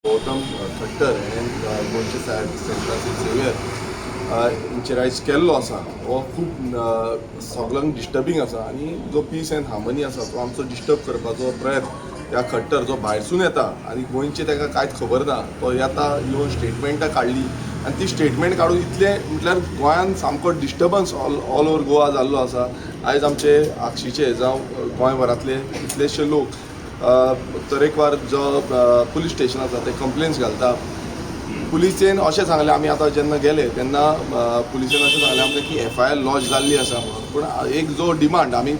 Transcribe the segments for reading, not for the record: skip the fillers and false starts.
गौतम खट्टर हेणें गोंयचे Saint Francis Xavier हेंचेर आयज केल्लो आसा हो खूब सगळ्यांक डिस्टर्बींग आसा आनी जो पीस एंड हार्मनी आसा तो आमचो डिस्टर्ब करपाचो प्रयत्न ह्या खट्टर जो भायरसून येता आनी गोंयचे ताका कांयच खबर ना तो येता येवन स्टेटमेंटां काडली आनी ती स्टेटमेंट काडून इतले म्हटल्यार गोंयान सामको डिस्टर्बन्स ऑल ओवर गोवा जाल्लो आसा. आयज आमचे आक्षीचे जावं गोंयभरांतले कितलेशे लोक तरेकवार जो पुलीस स्टेशन आसा ते कंप्लेन्स घालता. पुलिसेन अशें सांगलें आमी आतां जेन्ना गेले तेन्ना पुलिसेन अशें सांगलें आमकां की FIR लॉन्च जाल्ली आसा म्हणून. पूण एक जो डिमांड आमी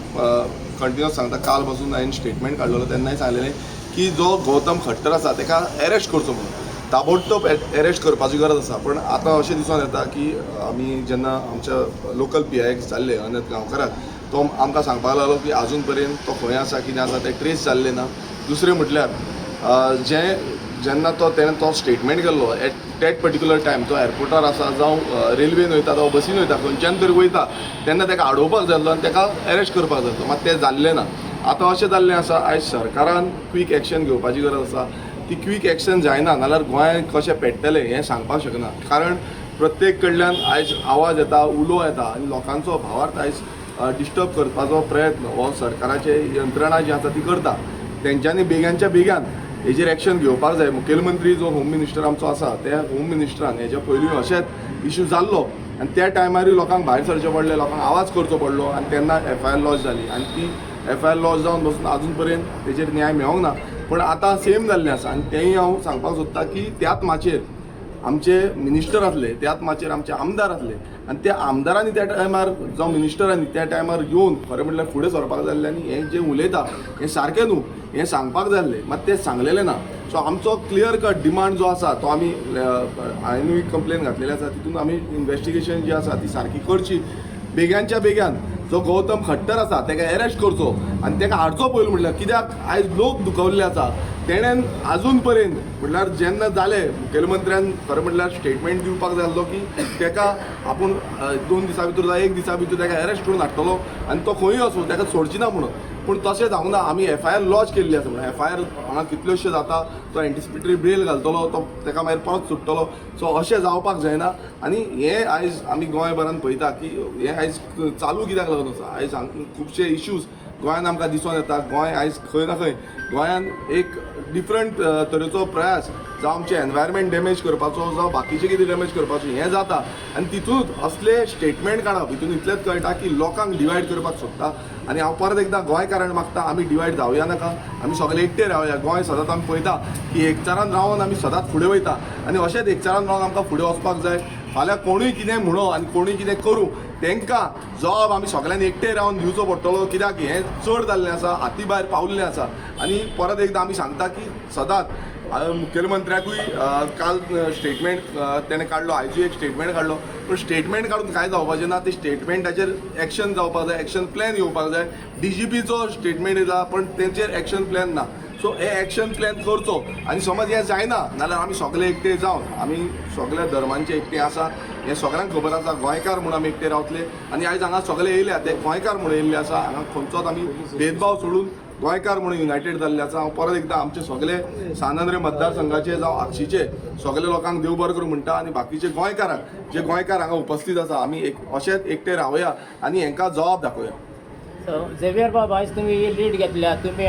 कंटिन्यूस सांगता काल पासून हांवें स्टेटमेंट काडलेलो तेन्नाय सांगलेलें की जो गौतम खट्टर आसा ताका अरेस्ट करचो म्हणून ताबडतोब अरेस्ट करपाची गरज आसा. पण आतां अशें दिसून येता की आमी जेन्ना आमच्या लोकल PIक जाल्ले अनंत गांवकाराक तो आमकां सांगपाक लागलो की आजून पर्यंत तो खंय आसा कितें आसा तें ट्रेस जाल्लें ना. दुसरें म्हटल्यार जेन्ना तेणें तो स्टेटमेंट केल्लो एट दॅट पर्टिक्युलर टायम तो एअरपोर्टार आसा जावं रेल्वेन वयता जावं बसीन वयता खंयच्यान तरी वयता तेन्ना ताका आडोवपाक जाय आसलो आनी ताका अरेस्ट करपाक जाय आसलो. मात तें जाल्लें ना. आतां अशें जाल्लें आसा आयज सरकारान क्वीक एक्शन घेवपाची गरज आसा. ती क्वीक एक्शन जायना नाल्यार गोंय कशें पेट्टलें हें सांगपाक शकना. कारण प्रत्येक कडल्यान आयज आवाज येता उलो येता आनी लोकांचो भावार्थ आयज डिस्टर्ब करपाचो प्रयत्न हो सरकाराचे यंत्रणा जी आसा ती करता. तेंच्यांनी बेग्यानच्या बेग्यान हेजेर एक्शन घेवपाक जाय. मुखेलमंत्री जो होम मिनिस्टर आमचो आसा त्या होम मिनिस्टरान हेच्या पयलीं अशेंच इश्यू जाल्लो आनी त्या टायमारूय लोकांक भायर सरचें पडलें लोकांक आवाज करचो पडलो आनी तेन्ना FIR लॉन्च जाली आनी ती FIR लॉन्च जावन बसून आजून पर्यंत तेजेर न्याय मेळोंक ना. पूण आतां सेम जाल्लें आसा आनी तेंय हांव सांगपाक सोदतां की त्याच माचयेर आमचे मिनिस्टर आसले त्याच माचयेर आमचे आमदार आसले आनी त्या आमदारांनी त्या टायमार जावं मिनिस्टरांनी त्या टायमार येवन खरें म्हणल्यार फुडें सरपाक जाय आसलें आनी हें जें उलयता हें सारकें न्हू हें सांगपाक जाय आसलें मात तें सांगलेलें ना. सो आमचो क्लियर कट डिमांड जो आसा तो आमी हांवेंनूय कंप्लेन घातलेली आसा तितून आमी इन्वेस्टिगेशन जी आसा ती सारकी करची. बेग्यानच्या बेग्यान जो गौतम खट्टर आसा ताका अरेस्ट करचो आनी ताका हाडचो पयलो म्हटल्यार कित्याक आयज लोक दुखवल्ले आसा. तेणेन आजून पर्यंत म्हटल्यार जेन्ना जालें मुखेलमंत्र्यान खरें म्हटल्यार स्टेटमेंट दिवपाक जाय आसलो की ताका आपूण 2 दिसां भितर जावं 1 दिसा भितर ताका अरेस्ट करून हाडटलो आनी तो खंयूय वचूं ताका सोडची ना म्हणून. पूण तशें जावंक ना. आमी FIR लॉन्च केल्ली आसा म्हणून FIR हांगा कितल्योशो जाता तो एंटिसिपेटरी बेल घालतलो तो ताका मागीर परत सुट्टलो. सो अशें जावपाक जायना आनी हें आयज आमी गोंयभरान पळयता की हें आयज चालू कित्याक लागून आसा. आयज खुबशे इश्यूज गोंयान आमकां दिसून येता. गोंय आयज खंय ना खंय गोंयान एक डिफरंट तरेचो प्रयास जावं आमचें एनवायरमेंट डॅमेज करपाचो जावं बाकीचें कितें डॅमेज करपाचो हें जाता आनी तितूंत असले स्टेटमेंट काडप हितून इतलेंच कळटा की लोकांक डिवायड करपाक सोदता. आनी हांव परत एकदां गोंयकारांक मागता आमी डिवायड जावया नाका. आमी सगळे एकटे रावया. गोंय सदांच आमी पळयता की एकचारान रावन आमी सदांच फुडें वयता आनी अशेंच एकचारान रावन आमकां फुडें वचपाक जाय. फाल्यां कोणूय कितें म्हणो आनी कोणूय कितें करूं तांकां जबाब आमी सगळ्यांनी एकटे रावन दिवचो पडटलो. कित्याक हें चड जाल्लें आसा हाती भायर पावल्लें आसा. आनी परत एकदां आमी सांगता की सदांच मुखेलमंत्र्याकूय काल स्टेटमेंट तेणें काडलो आयजूय एक स्टेटमेंट काडलो. पूण स्टेटमेंट काडून कांय जावपाचें ना. ते स्टेटमेंटाचेर एक्शन जावपाक जाय. एक्शन प्लॅन येवपाक जाय. DGPचो स्टेटमेंट येता पण तेंचेर एक्शन प्लॅन ना. सो हे एक्शन प्लॅन करचो आनी समज हें जायना नाल्यार आमी सगळे एकटे जावन आमी सगळ्या धर्मांचे एकटे आसा हें सगळ्यांक खबर आसा. गोंयकार म्हणून आमी एकटे रावतले आनी आयज हांगा सगळे येयल्या ते गोंयकार म्हणून येयल्ले आसा. हांगा खंयचोच आमी भेदभाव सोडून गोंयकार म्हणून युनायटेड जाल्ले आसा. हांव परत एकदां आमचे सगळे सानंद्रे मतदारसंघाचे जावं आक्षीचे सगळे लोकांक देव बरें करूं म्हणटा आनी बाकीचे गोंयकारांक जे गोंयकार हांगा उपस्थित आसा आमी अशेंच एकटे रावया आनी हांकां जबाब दाखोवया. झेवियर बाब आयज तुमी लीड घेतल्या. तुमी